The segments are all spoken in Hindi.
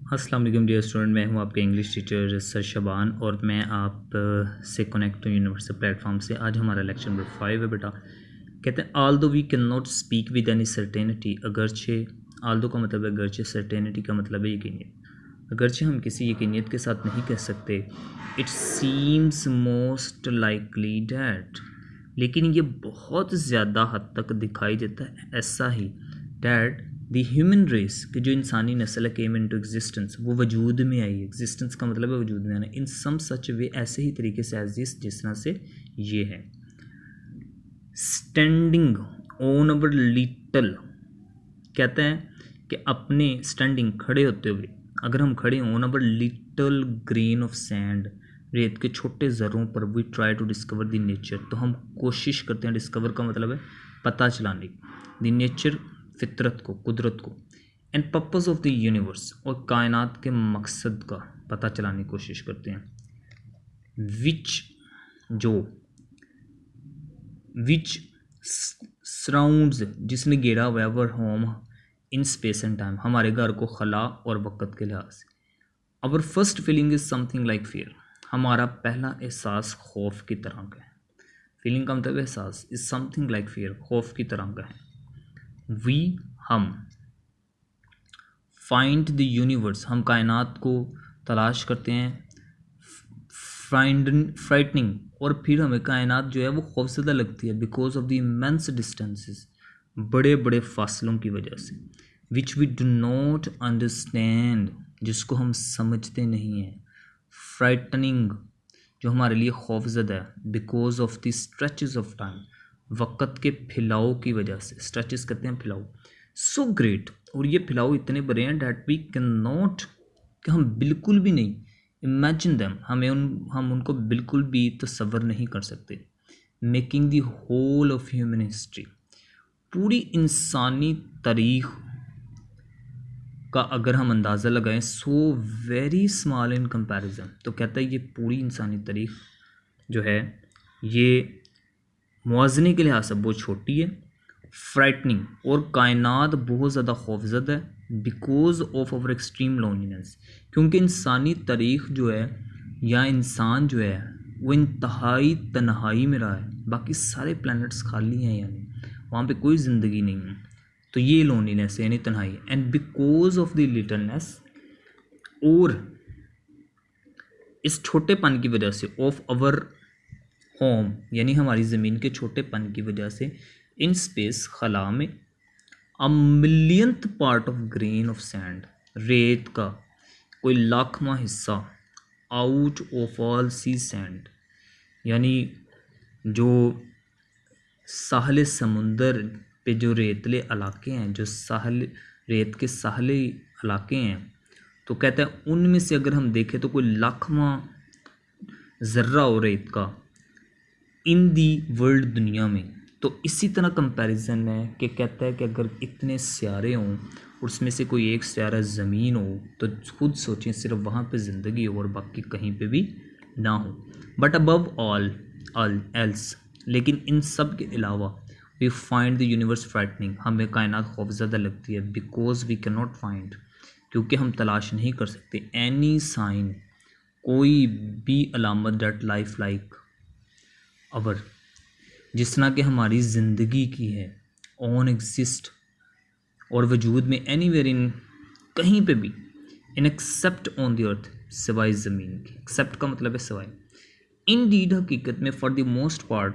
अस्सलाम वालेकुम डियर स्टूडेंट, मैं हूं आपके इंग्लिश टीचर सर शबान और मैं आप से कनेक्ट हूँ यूनिवर्सल प्लेटफॉर्म से। आज हमारा लेक्चर नंबर 5 है बेटा। कहते हैं although we can not speak with any certainty, अगरचे आल दो का मतलब है अगरचे, सर्टेनिटी का मतलब है यकीनियत। अगरचे हम किसी यकीनियत के साथ नहीं कह सकते it seems most likely that, लेकिन ये बहुत ज़्यादा हद तक दिखाई देता है ऐसा ही डैट द ह्यूमन रेस कि जो इंसानी नस्ल केम इनटू एग्जिस्टेंस, वो वजूद में आई। एग्जिस्टेंस का मतलब है वजूद में आना। इन सम सच वे, ऐसे ही तरीके से एज जिस तरह से ये है। स्टैंडिंग ऑन अवर लिटल, कहते हैं कि अपने स्टैंडिंग खड़े होते हुए, अगर हम खड़े हों on our little grain of sand, रेत के छोटे ज़र्रों पर, we try to discover the nature, तो हम कोशिश करते हैं। डिस्कवर का मतलब है पता चलाने, द नेचर फितरत को, कुदरत को, and purpose of the universe, और कायनात के मकसद का पता चलाने की कोशिश करते हैं। विच सराउंड्स, जिसने घेरा हुआ है, our home in space and time, हमारे घर को खला और वक़्त के लिहाज से। Our first feeling is something like fear, हमारा पहला एहसास खौफ की तरह का है। फीलिंग का मतलब एहसास, इज समथिंग लाइक फियर, खौफ की तरह का है। हम फाइंड द यूनिवर्स, हम कायनात को तलाश करते हैं। फ्राइटनिंग, और फिर हमें कायनात जो है वो खौफजदा लगती है, because of the immense distances, बड़े बड़े फासलों की वजह से। Which we do not understand, जिसको हम समझते नहीं हैं। फ्राइटनिंग, जो हमारे लिए खौफजदा है, because of the stretches of time, वक़्त के फैलाव की वजह से। स्ट्रेचेस कहते हैं फैलाव। सो ग्रेट, और ये फैलाव इतने बड़े हैं डैट वी कैन नॉट, कि हम बिल्कुल भी नहीं, इमेजिन दैम, हम उनको बिल्कुल भी तसव्वुर नहीं कर सकते। Making the whole of human history, पूरी इंसानी तारीख का अगर हम अंदाज़ा लगाएं, so very small in comparison, तो कहता है ये पूरी इंसानी तारीख जो है ये मुआज़ने के लिहाज से बहुत छोटी है। फ्राइटनिंग, और कायनात बहुत ज़्यादा खौफजदा है, because of our extreme loneliness, क्योंकि इंसानी तारीख जो है, या इंसान जो है, वो इंतहाई तन्हाई में रहा है। बाकी सारे प्लैनेट्स खाली हैं, यानी वहाँ पे कोई ज़िंदगी नहीं है। तो ये लोनलीनेस है, यानी तन्हाई। And because of the littleness, और इस छोटेपन की वजह से, ऑफ आवर होम, यानी हमारी ज़मीन के छोटेपन की वजह से, इन स्पेस, खला में, a millionth part of grain of sand, रेत का कोई लाखवां हिस्सा, out of all sea sand, यानी जो साहले समुंदर पे जो रेतले इलाके हैं, जो रेत के साहले इलाके हैं, तो कहते हैं उनमें से अगर हम देखें तो कोई लाखवां ज़र्रा हो रेत का इन दी वर्ल्ड, दुनिया में। तो इसी तरह कंपैरिजन है कि कहता है कि अगर इतने सियारे हों और उसमें से कोई एक सियारा ज़मीन हो, तो खुद सोचें सिर्फ वहाँ पे ज़िंदगी हो और बाकी कहीं पे भी ना हो। बट अबव ऑल एल्स, लेकिन इन सब के अलावा, we find the universe frightening, हमें कायनात खौफजदा लगती है, because we can not find, क्योंकि हम तलाश नहीं कर सकते, एनी साइन, कोई भी अलामत, दैट लाइफ लाइक अवर, जिस तरह कि हमारी ज़िंदगी की है, ऑन एग्जिस्ट, और वजूद में, एनी वेयर इन, कहीं पे भी, इन एक्सेप्ट ऑन द अर्थ, सिवाय ज़मीन की। एक्सेप्ट का मतलब है सिवाय। इन डीड, हकीकत में, फॉर द मोस्ट पार्ट,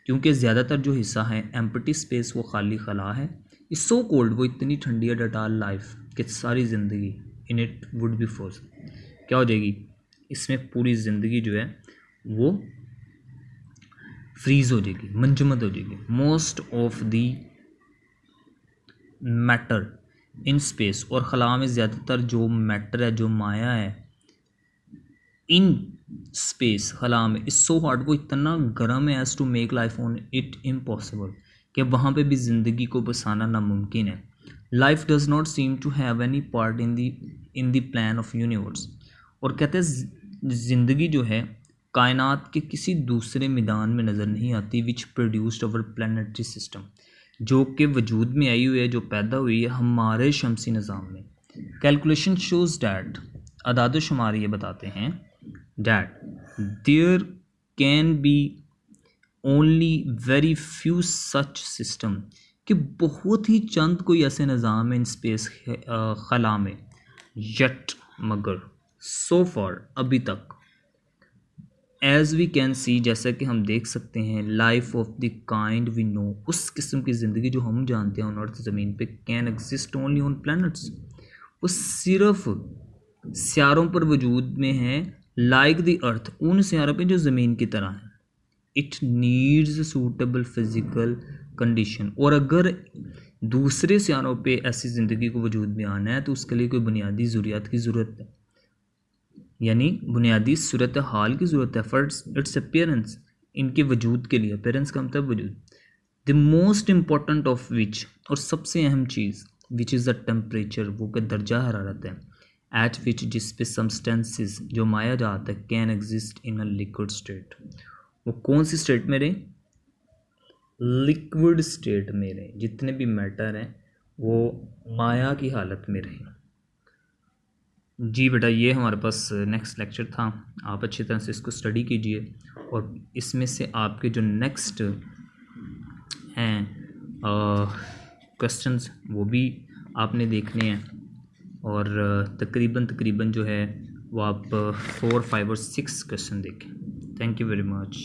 क्योंकि ज़्यादातर जो हिस्सा है, एम्प्टी स्पेस, वो खाली खला है। इस सो कोल्ड, वो इतनी ठंडी है, डेट आल लाइफ, कि सारी ज़िंदगी, in it would be frozen, क्या हो जाएगी, इसमें पूरी ज़िंदगी जो है वो फ्रीज हो जाएगी, मंजमद हो जाएगी। Most of the matter in space, और खला में ज़्यादातर जो मैटर है, जो माया है, इन स्पेस, खला में, इस सो हार्ड, वो इतना गर्म है, as to make life on it impossible, कि वहाँ पे भी ज़िंदगी को बसाना नामुमकिन है। Life does not seem to have any part in the plan of universe, और कहते हैं ज़िंदगी जो है कायनात के किसी दूसरे मैदान में नज़र नहीं आती, विच प्रोड्यूस्ड अवर प्लानिटरी सिस्टम, जो कि वजूद में आई हुई है, जो पैदा हुई है हमारे शमसी निज़ाम में। कैलकुलेशन शोज डैट, अदाद शुमार ये बताते हैं that there can be only very few such system, कि बहुत ही चंद कोई ऐसे निज़ाम इन स्पेस खला में, यट मगर, सो फॉर अभी तक, एज़ वी कैन सी जैसा कि हम देख सकते हैं, life of the kind we know, उस किस्म की ज़िंदगी जो हम जानते हैं ऑन अर्थ ज़मीन पे, can exist only on planets, वो सिर्फ सियारों पर वजूद में है, लाइक द अर्थ, उन सियारों पे जो ज़मीन की तरह है। It needs suitable physical condition, और अगर दूसरे सियारों पे ऐसी ज़िंदगी को वजूद में आना है तो उसके लिए कोई बुनियादी ज़रूरियात की ज़रूरत है, यानी बुनियादी सूरत हाल की ज़रूरत है फॉर इट्स अपीयरेंस, इनके वजूद के लिए। अपीयरेंस का मतलब वजूद। The most important of which, और सबसे अहम चीज़, विच इज़ द टेम्परेचर, वो का दर्जा हरारत है, एट विच जिस पे सबस्टेंसेस जो माया जाता है can exist in a liquid state, वो कौन सी स्टेट में रहे, लिक्विड स्टेट में रहे, जितने भी मैटर हैं वो माया की हालत में रहे। जी बेटा, ये हमारे पास नेक्स्ट लेक्चर था, आप अच्छी तरह से इसको स्टडी कीजिए, और इसमें से आपके जो नेक्स्ट हैं क्वेश्चंस वो भी आपने देखने हैं, और तकरीबन जो है वो आप 4, 5 और 6 क्वेश्चन देखें। Thank you very much.